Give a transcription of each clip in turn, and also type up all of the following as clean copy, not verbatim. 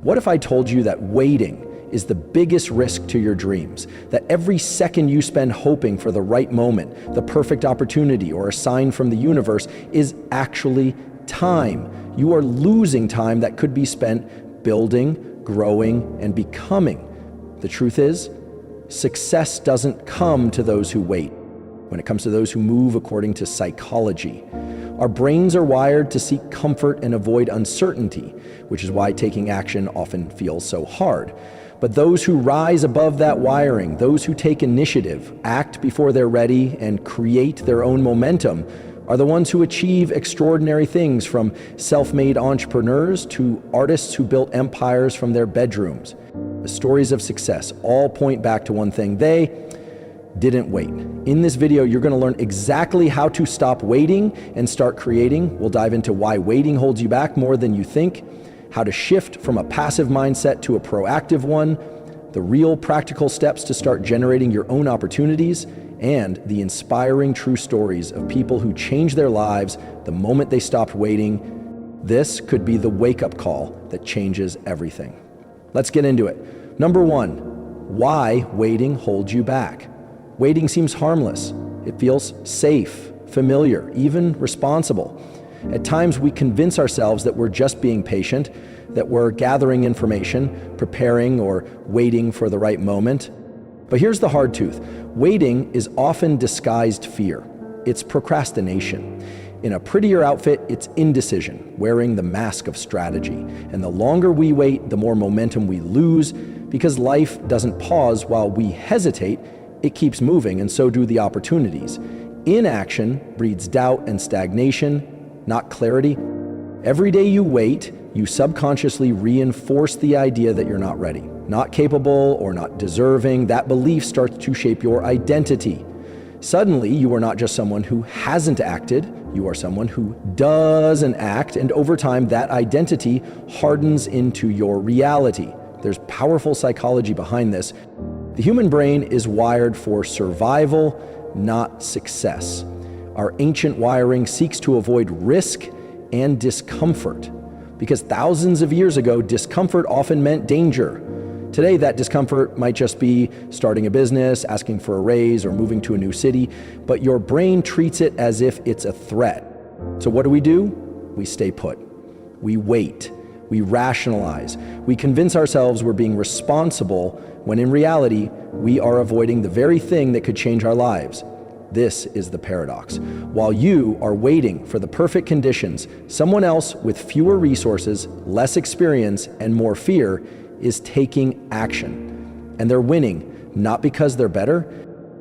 What if I told you that waiting is the biggest risk to your dreams? That every second you spend hoping for the right moment, the perfect opportunity, or a sign from the universe is actually time. You are losing time that could be spent building, growing, and becoming. The truth is, success doesn't come to those who wait. When it comes to those who move according to psychology, our brains are wired to seek comfort and avoid uncertainty, which is why taking action often feels so hard. But those who rise above that wiring, those who take initiative, act before they're ready, and create their own momentum, are the ones who achieve extraordinary things, from self-made entrepreneurs to artists who built empires from their bedrooms. The stories of success all point back to one thing: they didn't wait. In this video, you're going to learn exactly how to stop waiting and start creating. We'll dive into why waiting holds you back more than you think, how to shift from a passive mindset to a proactive one, the real practical steps to start generating your own opportunities, and the inspiring true stories of people who changed their lives the moment they stopped waiting. This could be the wake-up call that changes everything. Let's get into it. Number one, why waiting holds you back. Waiting seems harmless. It feels safe, familiar, even responsible. At times, we convince ourselves that we're just being patient, that we're gathering information, preparing, or waiting for the right moment. But here's the hard truth. Waiting is often disguised fear. It's procrastination. In a prettier outfit, it's indecision, wearing the mask of strategy. And the longer we wait, the more momentum we lose, because life doesn't pause while we hesitate. It keeps moving, and so do the opportunities. Inaction breeds doubt and stagnation, not clarity. Every day you wait, you subconsciously reinforce the idea that you're not ready, not capable, or not deserving. That belief starts to shape your identity. Suddenly, you are not just someone who hasn't acted, you are someone who doesn't act, and over time, that identity hardens into your reality. There's powerful psychology behind this. The human brain is wired for survival, not success. Our ancient wiring seeks to avoid risk and discomfort, because thousands of years ago, discomfort often meant danger. Today, that discomfort might just be starting a business, asking for a raise, or moving to a new city, but your brain treats it as if it's a threat. So what do? We stay put. We wait. We rationalize. We convince ourselves we're being responsible, when in reality, we are avoiding the very thing that could change our lives. This is the paradox. While you are waiting for the perfect conditions, someone else with fewer resources, less experience, and more fear is taking action. And they're winning, not because they're better,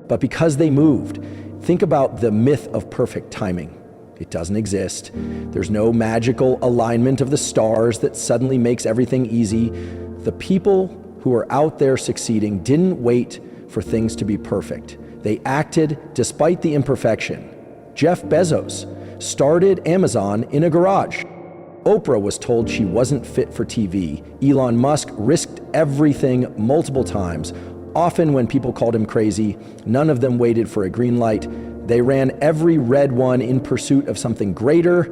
but because they moved. Think about the myth of perfect timing. It doesn't exist. There's no magical alignment of the stars that suddenly makes everything easy. The people who are out there succeeding didn't wait for things to be perfect. They acted despite the imperfection. Jeff Bezos started Amazon in a garage. Oprah was told she wasn't fit for TV. Elon Musk risked everything multiple times. Often when people called him crazy, none of them waited for a green light. They ran every red one in pursuit of something greater,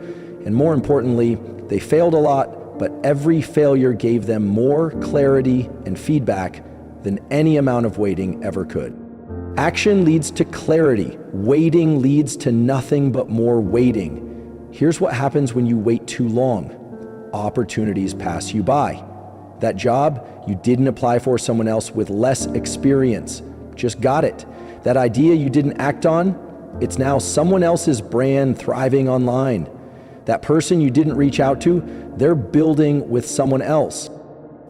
and more importantly, they failed a lot, but every failure gave them more clarity and feedback than any amount of waiting ever could. Action leads to clarity. Waiting leads to nothing but more waiting. Here's what happens when you wait too long. Opportunities pass you by. That job you didn't apply for, someone else with less experience just got it. That idea you didn't act on, it's now someone else's brand thriving online. That person you didn't reach out to, they're building with someone else.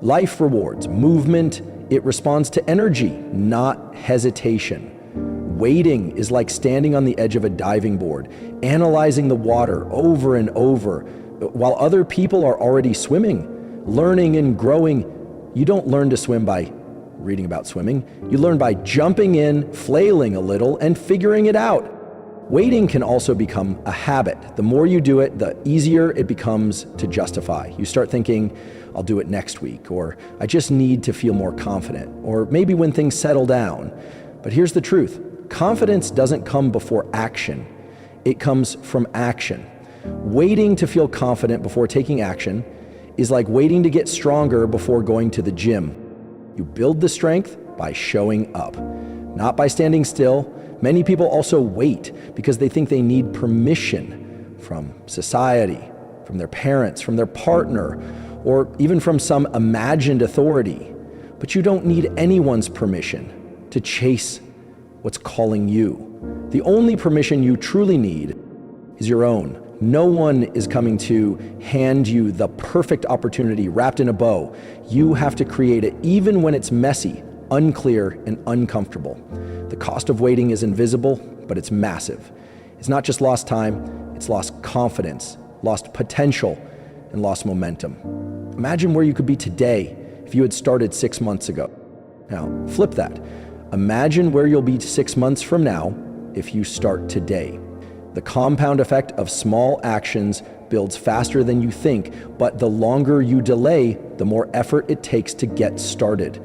Life rewards movement. It responds to energy, not hesitation. Waiting is like standing on the edge of a diving board, analyzing the water over and over, while other people are already swimming, learning and growing. You don't learn to swim by reading about swimming. You learn by jumping in, flailing a little, and figuring it out. Waiting can also become a habit. The more you do it, the easier it becomes to justify. You start thinking, I'll do it next week, or I just need to feel more confident, or maybe when things settle down. But here's the truth. Confidence doesn't come before action. It comes from action. Waiting to feel confident before taking action is like waiting to get stronger before going to the gym. You build the strength by showing up, not by standing still. Many people also wait because they think they need permission from society, from their parents, from their partner, or even from some imagined authority. But you don't need anyone's permission to chase what's calling you. The only permission you truly need is your own. No one is coming to hand you the perfect opportunity wrapped in a bow. You have to create it, even when it's messy, unclear, and uncomfortable. The cost of waiting is invisible, but it's massive. It's not just lost time, it's lost confidence, lost potential, and lost momentum. Imagine where you could be today if you had started 6 months ago. Now, flip that. Imagine where you'll be 6 months from now if you start today. The compound effect of small actions builds faster than you think, but the longer you delay, the more effort it takes to get started.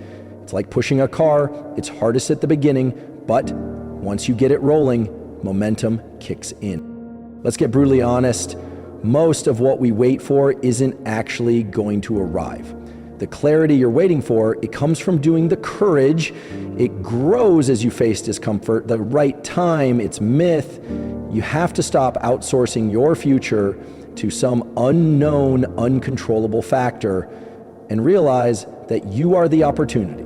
It's like pushing a car. It's hardest at the beginning, but once you get it rolling, momentum kicks in. Let's get brutally honest. Most of what we wait for isn't actually going to arrive. The clarity you're waiting for, it comes from doing the courage. It grows as you face discomfort. The right time, it's myth. You have to stop outsourcing your future to some unknown, uncontrollable factor and realize that you are the opportunity.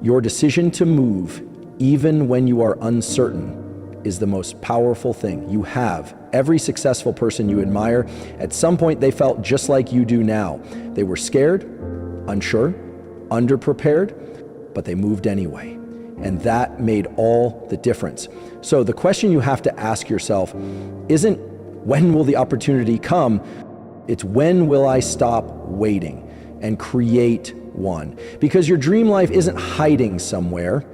Your decision to move, even when you are uncertain, is the most powerful thing you have. Every successful person you admire, at some point they felt just like you do now. They were scared, unsure, underprepared, but they moved anyway. And that made all the difference. So the question you have to ask yourself isn't when will the opportunity come? It's when will I stop waiting and create one? Because your dream life isn't hiding somewhere,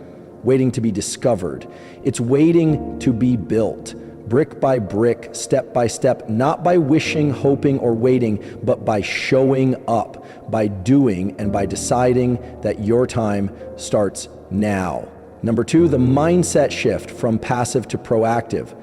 waiting to be discovered. It's waiting to be built, brick by brick, step by step, not by wishing, hoping, or waiting, but by showing up, by doing, and by deciding that your time starts now. Number 2, the mindset shift from passive to proactive.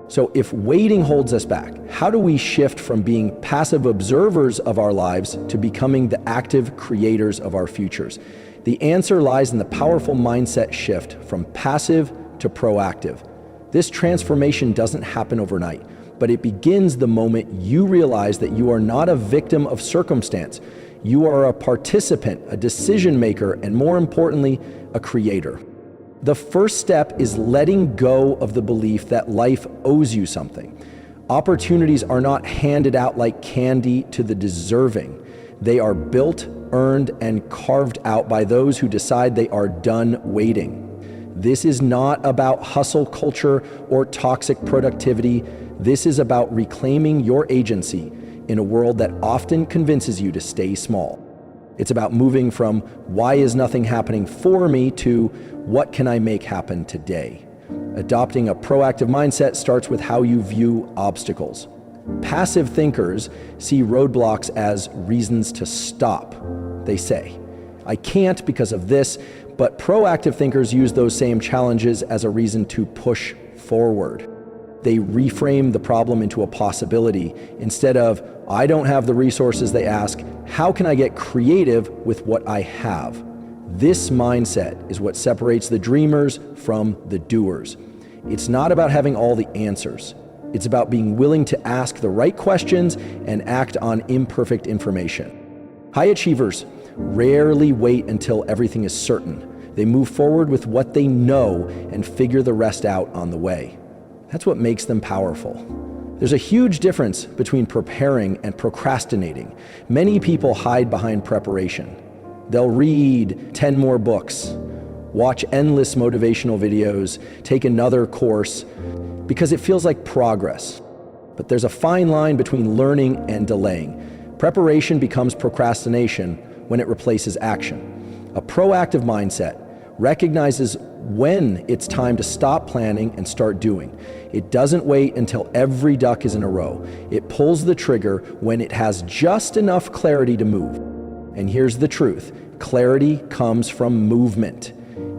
So if waiting holds us back, how do we shift from being passive observers of our lives to becoming the active creators of our futures? The answer lies in the powerful mindset shift from passive to proactive. This transformation doesn't happen overnight, but it begins the moment you realize that you are not a victim of circumstance. You are a participant, a decision maker, and more importantly, a creator. The first step is letting go of the belief that life owes you something. Opportunities are not handed out like candy to the deserving. They are built, earned, and carved out by those who decide they are done waiting. This is not about hustle culture or toxic productivity. This is about reclaiming your agency in a world that often convinces you to stay small. It's about moving from why is nothing happening for me to what can I make happen today. Adopting a proactive mindset starts with how you view obstacles. Passive thinkers see roadblocks as reasons to stop. They say, I can't because of this, but proactive thinkers use those same challenges as a reason to push forward. They reframe the problem into a possibility. Instead of, I don't have the resources, they ask, how can I get creative with what I have? This mindset is what separates the dreamers from the doers. It's not about having all the answers. It's about being willing to ask the right questions and act on imperfect information. High achievers rarely wait until everything is certain. They move forward with what they know and figure the rest out on the way. That's what makes them powerful. There's a huge difference between preparing and procrastinating. Many people hide behind preparation. They'll read 10 more books, watch endless motivational videos, take another course, because it feels like progress. But there's a fine line between learning and delaying. Preparation becomes procrastination when it replaces action. A proactive mindset recognizes when it's time to stop planning and start doing. It doesn't wait until every duck is in a row. It pulls the trigger when it has just enough clarity to move. And here's the truth. Clarity comes from movement.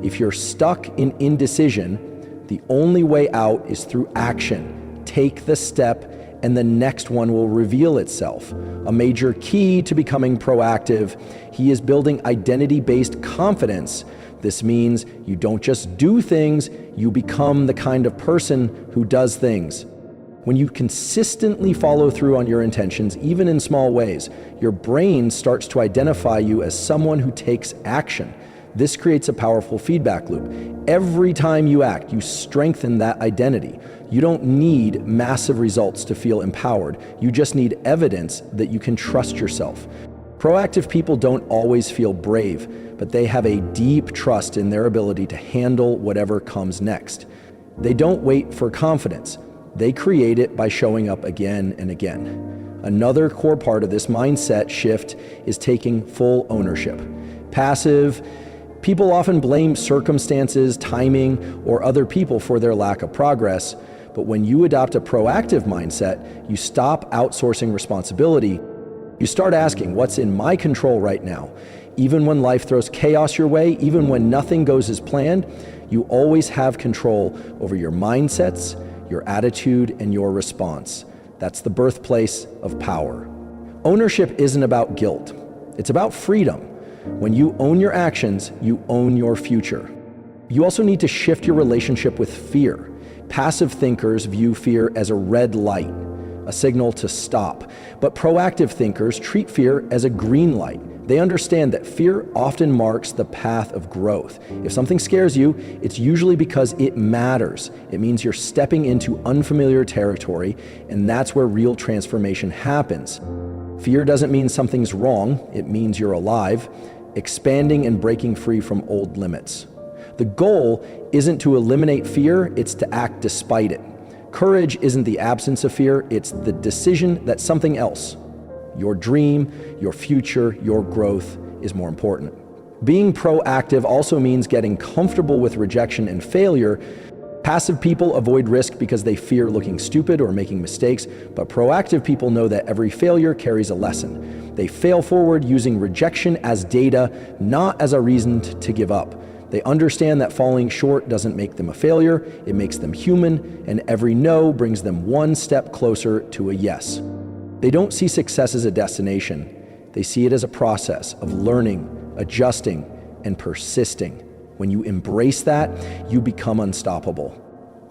If you're stuck in indecision, the only way out is through action. Take the step and the next one will reveal itself. A major key to becoming proactive, he is building identity-based confidence. This means you don't just do things, you become the kind of person who does things. When you consistently follow through on your intentions, even in small ways, your brain starts to identify you as someone who takes action. This creates a powerful feedback loop. Every time you act, you strengthen that identity. You don't need massive results to feel empowered. You just need evidence that you can trust yourself. Proactive people don't always feel brave, but they have a deep trust in their ability to handle whatever comes next. They don't wait for confidence. They create it by showing up again and again. Another core part of this mindset shift is taking full ownership. Passive people often blame circumstances, timing, or other people for their lack of progress. But when you adopt a proactive mindset, you stop outsourcing responsibility. You start asking, what's in my control right now? Even when life throws chaos your way, even when nothing goes as planned, you always have control over your mindsets, your attitude, and your response. That's the birthplace of power. Ownership isn't about guilt. It's about freedom. When you own your actions, you own your future. You also need to shift your relationship with fear. Passive thinkers view fear as a red light, a signal to stop. But proactive thinkers treat fear as a green light. They understand that fear often marks the path of growth. If something scares you, it's usually because it matters. It means you're stepping into unfamiliar territory, and that's where real transformation happens. Fear doesn't mean something's wrong, it means you're alive, expanding and breaking free from old limits. The goal isn't to eliminate fear, it's to act despite it. Courage isn't the absence of fear, it's the decision that something else, your dream, your future, your growth, is more important. Being proactive also means getting comfortable with rejection and failure. Passive people avoid risk because they fear looking stupid or making mistakes, but proactive people know that every failure carries a lesson. They fail forward using rejection as data, not as a reason to give up. They understand that falling short doesn't make them a failure, it makes them human, and every no brings them one step closer to a yes. They don't see success as a destination. They see it as a process of learning, adjusting, and persisting. When you embrace that, you become unstoppable.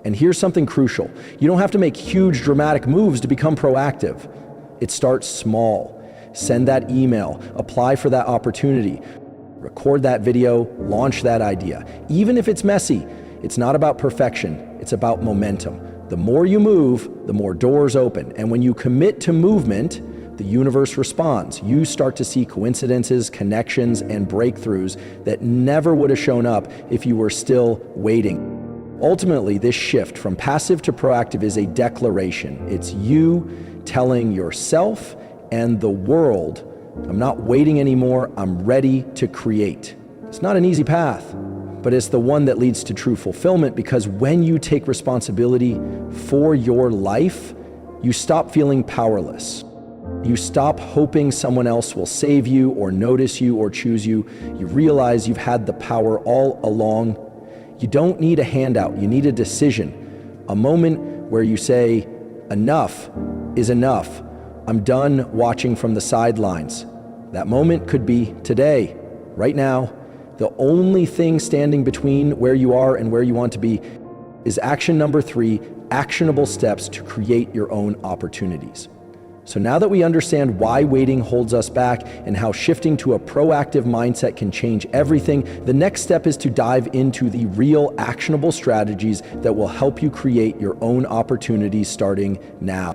And here's something crucial. You don't have to make huge, dramatic moves to become proactive. It starts small. Send that email, apply for that opportunity, record that video, launch that idea. Even if it's messy, it's not about perfection, it's about momentum. The more you move, the more doors open. And when you commit to movement, the universe responds. You start to see coincidences, connections, and breakthroughs that never would have shown up if you were still waiting. Ultimately, this shift from passive to proactive is a declaration. It's you telling yourself and the world, I'm not waiting anymore, I'm ready to create. It's not an easy path, but it's the one that leads to true fulfillment, because when you take responsibility for your life, you stop feeling powerless. You stop hoping someone else will save you or notice you or choose you. You realize you've had the power all along. You don't need a handout, you need a decision. A moment where you say, enough is enough. I'm done watching from the sidelines. That moment could be today, right now. The only thing standing between where you are and where you want to be is action number 3, actionable steps to create your own opportunities. So now that we understand why waiting holds us back and how shifting to a proactive mindset can change everything, the next step is to dive into the real actionable strategies that will help you create your own opportunities starting now.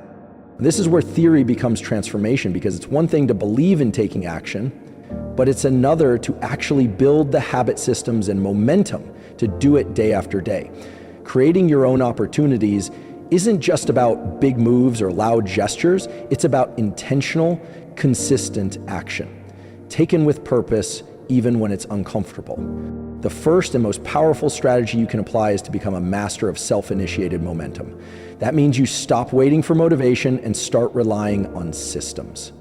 This is where theory becomes transformation, because it's one thing to believe in taking action, but it's another to actually build the habit systems and momentum to do it day after day. Creating your own opportunities isn't just about big moves or loud gestures, it's about intentional, consistent action, taken with purpose, even when it's uncomfortable. The first and most powerful strategy you can apply is to become a master of self-initiated momentum. That means you stop waiting for motivation and start relying on systems.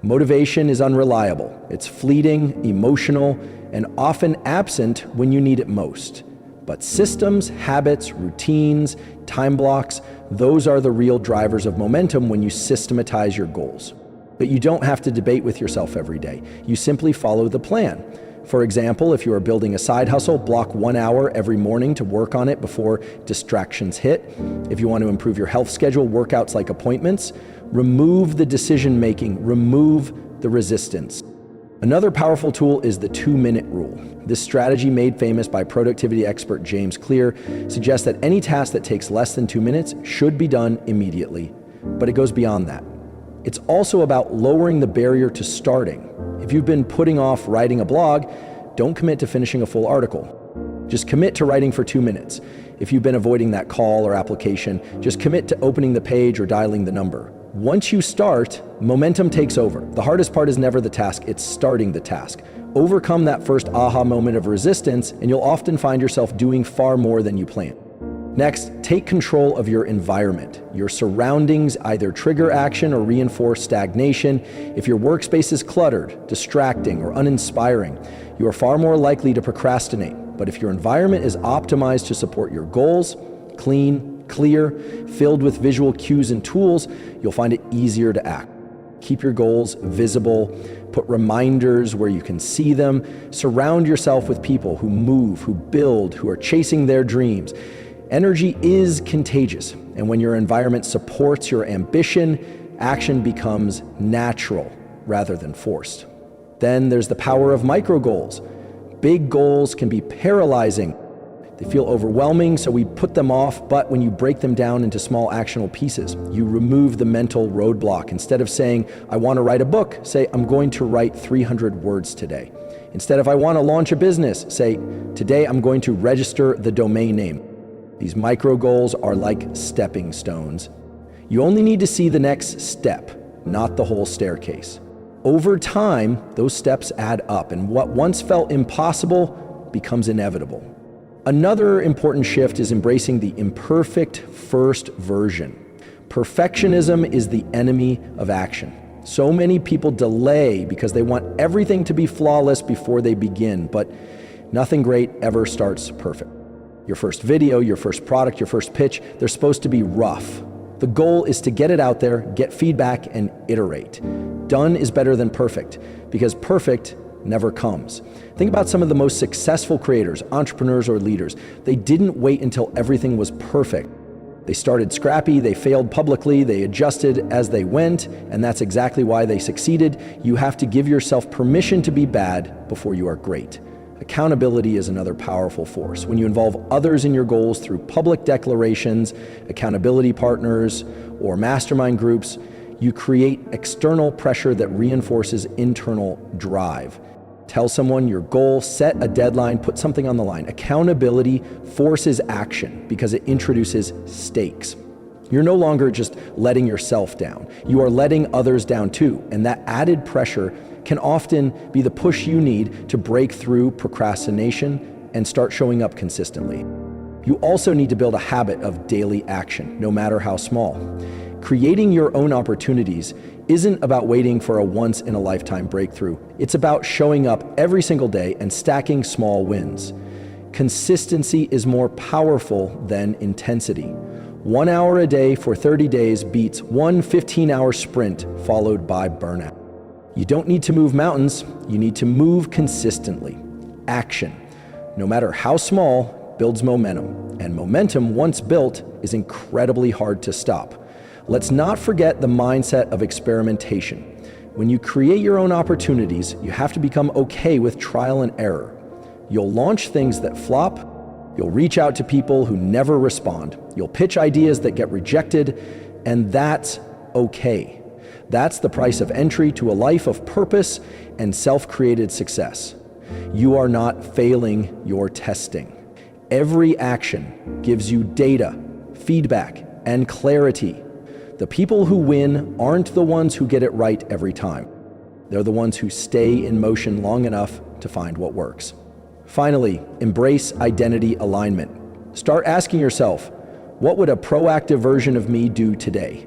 Motivation is unreliable. It's fleeting, emotional, and often absent when you need it most. But systems, habits, routines, time blocks, Those are the real drivers of momentum when you systematize your goals. But you don't have to debate with yourself every day. You simply follow the plan. For example, if you are building a side hustle, block 1 hour every morning to work on it before distractions hit. If you want to improve your health schedule, workouts like appointments. Remove the decision-making, remove the resistance. Another powerful tool is the 2-minute rule. This strategy, made famous by productivity expert James Clear, suggests that any task that takes less than 2 minutes should be done immediately. But it goes beyond that. It's also about lowering the barrier to starting. If you've been putting off writing a blog, don't commit to finishing a full article. Just commit to writing for 2 minutes. If you've been avoiding that call or application, just commit to opening the page or dialing the number. Once you start, momentum takes over. The hardest part is never the task, it's starting the task. Overcome that first aha moment of resistance, and you'll often find yourself doing far more than you planned. Next, take control of your environment. Your surroundings either trigger action or reinforce stagnation. If your workspace is cluttered, distracting, or uninspiring, you are far more likely to procrastinate. But if your environment is optimized to support your goals, clean, clear, filled with visual cues and tools, you'll find it easier to act. Keep your goals visible, put reminders where you can see them, surround yourself with people who move, who build, who are chasing their dreams. Energy is contagious, and when your environment supports your ambition, action becomes natural rather than forced. Then there's the power of micro goals. Big goals can be paralyzing. They feel overwhelming, so we put them off, but when you break them down into small actionable pieces, you remove the mental roadblock. Instead of saying, I want to write a book, say, I'm going to write 300 words today. Instead of I want to launch a business, say, today I'm going to register the domain name. These micro goals are like stepping stones. You only need to see the next step, not the whole staircase. Over time, those steps add up, and what once felt impossible becomes inevitable. Another important shift is embracing the imperfect first version. Perfectionism is the enemy of action. So many people delay because they want everything to be flawless before they begin, but nothing great ever starts perfect. Your first video, your first product, your first pitch, they're supposed to be rough. The goal is to get it out there, get feedback, and iterate. Done is better than perfect, because perfect never comes. Think about some of the most successful creators, entrepreneurs, or leaders. They didn't wait until everything was perfect. They started scrappy, they failed publicly, they adjusted as they went, and that's exactly why they succeeded. You have to give yourself permission to be bad before you are great. Accountability is another powerful force. When you involve others in your goals through public declarations, accountability partners, or mastermind groups, you create external pressure that reinforces internal drive. Tell someone your goal, set a deadline, put something on the line. Accountability forces action because it introduces stakes. You're no longer just letting yourself down. You are letting others down too, and that added pressure can often be the push you need to break through procrastination and start showing up consistently. You also need to build a habit of daily action, no matter how small. Creating your own opportunities isn't about waiting for a once-in-a-lifetime breakthrough. It's about showing up every single day and stacking small wins. Consistency is more powerful than intensity. 1 hour a day for 30 days beats one 15-hour sprint followed by burnout. You don't need to move mountains, you need to move consistently. Action, no matter how small, builds momentum, and momentum, once built, is incredibly hard to stop. Let's not forget the mindset of experimentation. When you create your own opportunities, you have to become okay with trial and error. You'll launch things that flop, you'll reach out to people who never respond, you'll pitch ideas that get rejected, and that's okay. That's the price of entry to a life of purpose and self-created success. You are not failing, you're testing. Every action gives you data, feedback, and clarity. The people who win aren't the ones who get it right every time. They're the ones who stay in motion long enough to find what works. Finally, embrace identity alignment. Start asking yourself, what would a proactive version of me do today?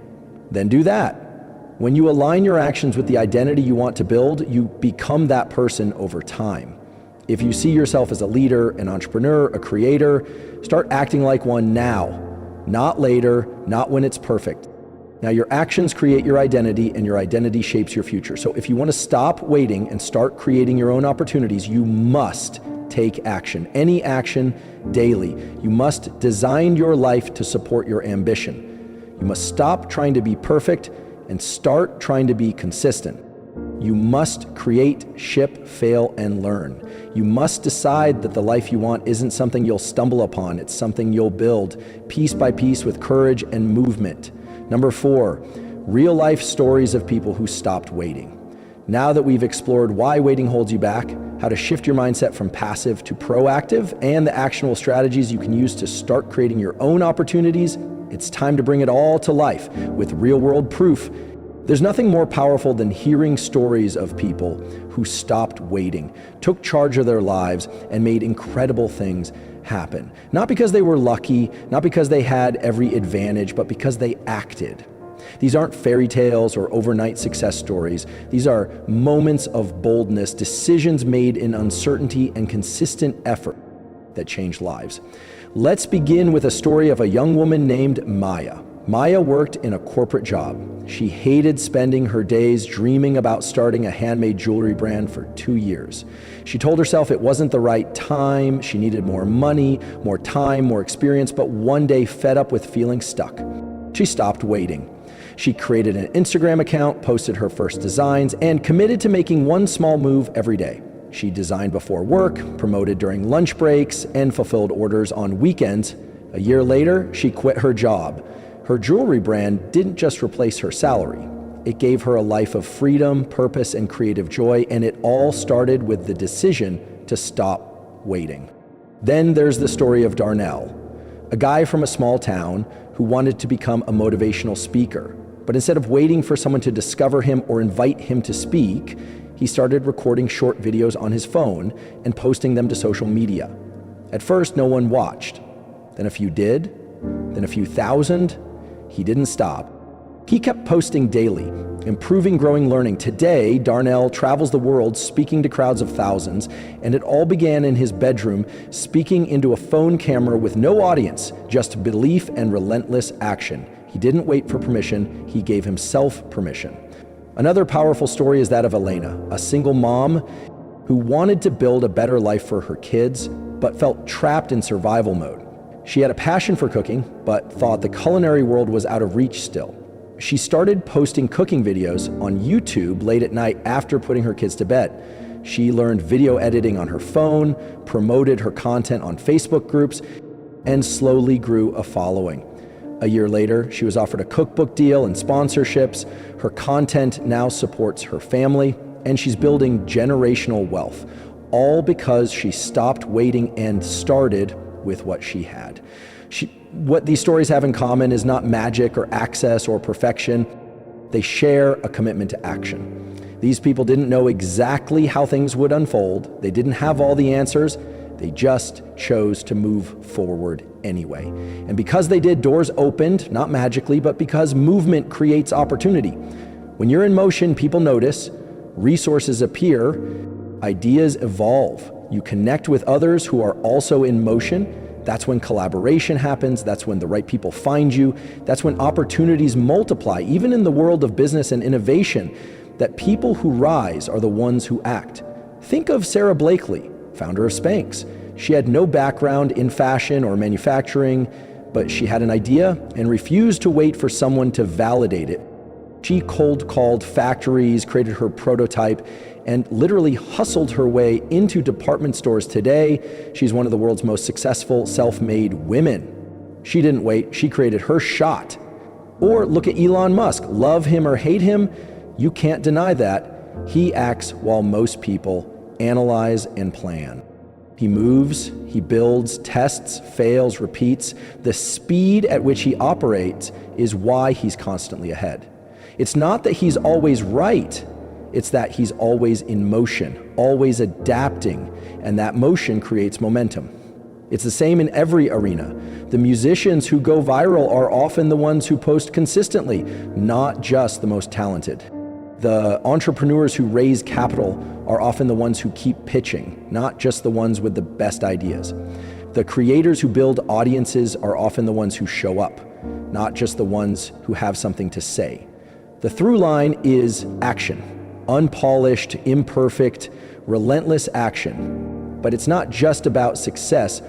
Then do that. When you align your actions with the identity you want to build, you become that person over time. If you see yourself as a leader, an entrepreneur, a creator, start acting like one now. not later, not when it's perfect. Now, your actions create your identity, and your identity shapes your future. So if you want to stop waiting and start creating your own opportunities, you must take action. Any action daily. You must design your life to support your ambition. You must stop trying to be perfect and start trying to be consistent. You must create, ship, fail, and learn. You must decide that the life you want isn't something you'll stumble upon. It's something you'll build piece by piece with courage and movement. Number 4, real life stories of people who stopped waiting. Now that we've explored why waiting holds you back, how to shift your mindset from passive to proactive, and the actionable strategies you can use to start creating your own opportunities, it's time to bring it all to life with real-world proof. There's nothing more powerful than hearing stories of people who stopped waiting, took charge of their lives, and made incredible things happen. Not because they were lucky, not because they had every advantage, but because they acted. These aren't fairy tales or overnight success stories. These are moments of boldness, decisions made in uncertainty, and consistent effort that change lives. Let's begin with a story of a young woman named Maya. Maya worked in a corporate job. She hated spending her days dreaming about starting a handmade jewelry brand for 2 years. She told herself it wasn't the right time, she needed more money, more time, more experience, but one day, fed up with feeling stuck, she stopped waiting. She created an Instagram account, posted her first designs, and committed to making one small move every day. She designed before work, promoted during lunch breaks, and fulfilled orders on weekends. A year later, she quit her job. Her jewelry brand didn't just replace her salary. It gave her a life of freedom, purpose, and creative joy, and it all started with the decision to stop waiting. Then there's the story of Darnell, a guy from a small town who wanted to become a motivational speaker. But instead of waiting for someone to discover him or invite him to speak, he started recording short videos on his phone and posting them to social media. At first, no one watched. Then a few did, then a few thousand. He didn't stop. He kept posting daily, improving, growing, learning. Today, Darnell travels the world speaking to crowds of thousands, and it all began in his bedroom, speaking into a phone camera with no audience, just belief and relentless action. He didn't wait for permission, he gave himself permission. Another powerful story is that of Elena, a single mom who wanted to build a better life for her kids, but felt trapped in survival mode. She had a passion for cooking, but thought the culinary world was out of reach still. She started posting cooking videos on YouTube late at night after putting her kids to bed. She learned video editing on her phone, promoted her content on Facebook groups, and slowly grew a following. A year later, she was offered a cookbook deal and sponsorships. Her content now supports her family, and she's building generational wealth, all because she stopped waiting and started with what she had. What these stories have in common is not magic or access or perfection. They share a commitment to action. These people didn't know exactly how things would unfold. They didn't have all the answers. They just chose to move forward anyway. And because they did, doors opened, not magically, but because movement creates opportunity. When you're in motion, people notice, resources appear, ideas evolve. You connect with others who are also in motion. That's when collaboration happens. That's when the right people find you. That's when opportunities multiply, even in the world of business and innovation, that people who rise are the ones who act. Think of Sarah Blakely, founder of Spanx. She had no background in fashion or manufacturing, but she had an idea and refused to wait for someone to validate it. She cold called factories, created her prototype, and literally hustled her way into department stores. Today, she's one of the world's most successful self-made women. She didn't wait, she created her shot. Or look at Elon Musk. Love him or hate him, you can't deny that. He acts while most people analyze and plan. He moves, he builds, tests, fails, repeats. The speed at which he operates is why he's constantly ahead. It's not that he's always right, it's that he's always in motion, always adapting, and that motion creates momentum. It's the same in every arena. The musicians who go viral are often the ones who post consistently, not just the most talented. The entrepreneurs who raise capital are often the ones who keep pitching, not just the ones with the best ideas. The creators who build audiences are often the ones who show up, not just the ones who have something to say. The through line is action. Unpolished, imperfect, relentless action. But it's not just about success.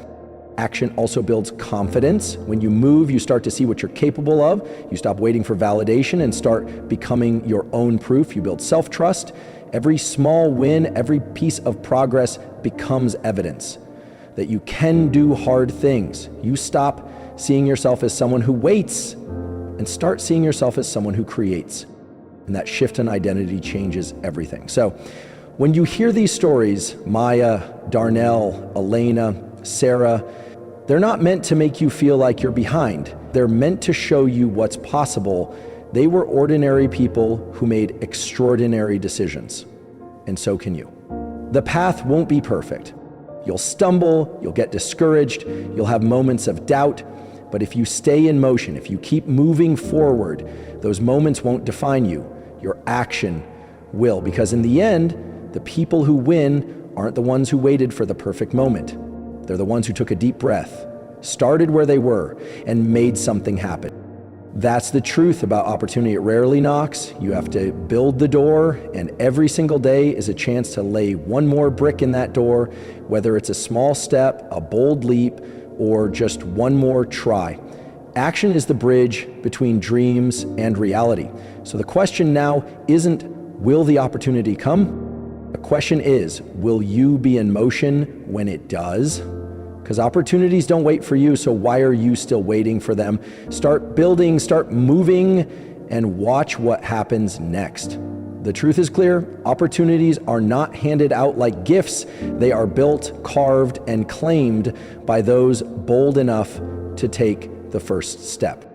Action also builds confidence. When you move, you start to see what you're capable of. You stop waiting for validation and start becoming your own proof. You build self-trust. Every small win, every piece of progress becomes evidence that you can do hard things. You stop seeing yourself as someone who waits and start seeing yourself as someone who creates. And that shift in identity changes everything. So when you hear these stories, Maya, Darnell, Elena, Sarah, they're not meant to make you feel like you're behind. They're meant to show you what's possible. They were ordinary people who made extraordinary decisions. And so can you. The path won't be perfect. You'll stumble, you'll get discouraged, you'll have moments of doubt. But if you stay in motion, if you keep moving forward, those moments won't define you. Your action will. Because in the end, the people who win aren't the ones who waited for the perfect moment. They're the ones who took a deep breath, started where they were, and made something happen. That's the truth about opportunity. It rarely knocks. You have to build the door, and every single day is a chance to lay one more brick in that door, whether it's a small step, a bold leap, or just one more try. Action is the bridge between dreams and reality. So the question now isn't, will the opportunity come? The question is, will you be in motion when it does? Because opportunities don't wait for you, so why are you still waiting for them? Start building, start moving, and watch what happens next. The truth is clear. Opportunities are not handed out like gifts. They are built, carved, and claimed by those bold enough to take the first step.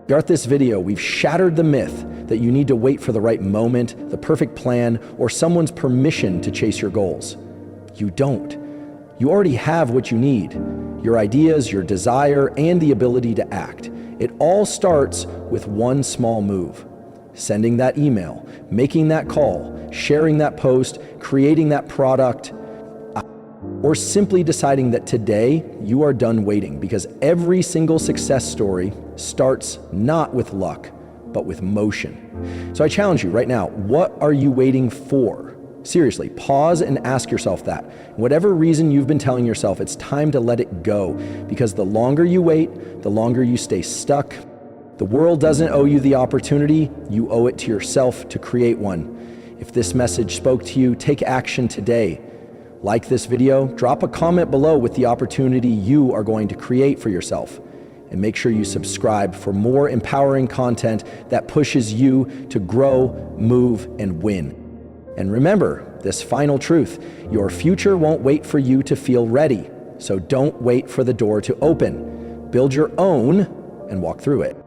Throughout this video, we've shattered the myth that you need to wait for the right moment, the perfect plan, or someone's permission to chase your goals. You don't. You already have what you need: your ideas, your desire, and the ability to act. It all starts with one small move: sending that email, making that call, sharing that post, creating that product, or simply deciding that today you are done waiting, because every single success story starts not with luck, but with motion. So I challenge you right now, what are you waiting for? Seriously, pause and ask yourself that. Whatever reason you've been telling yourself, it's time to let it go, because the longer you wait, the longer you stay stuck. The world doesn't owe you the opportunity, you owe it to yourself to create one. If this message spoke to you, take action today. Like this video, drop a comment below with the opportunity you are going to create for yourself. And make sure you subscribe for more empowering content that pushes you to grow, move, and win. And remember this final truth: your future won't wait for you to feel ready. So don't wait for the door to open. Build your own and walk through it.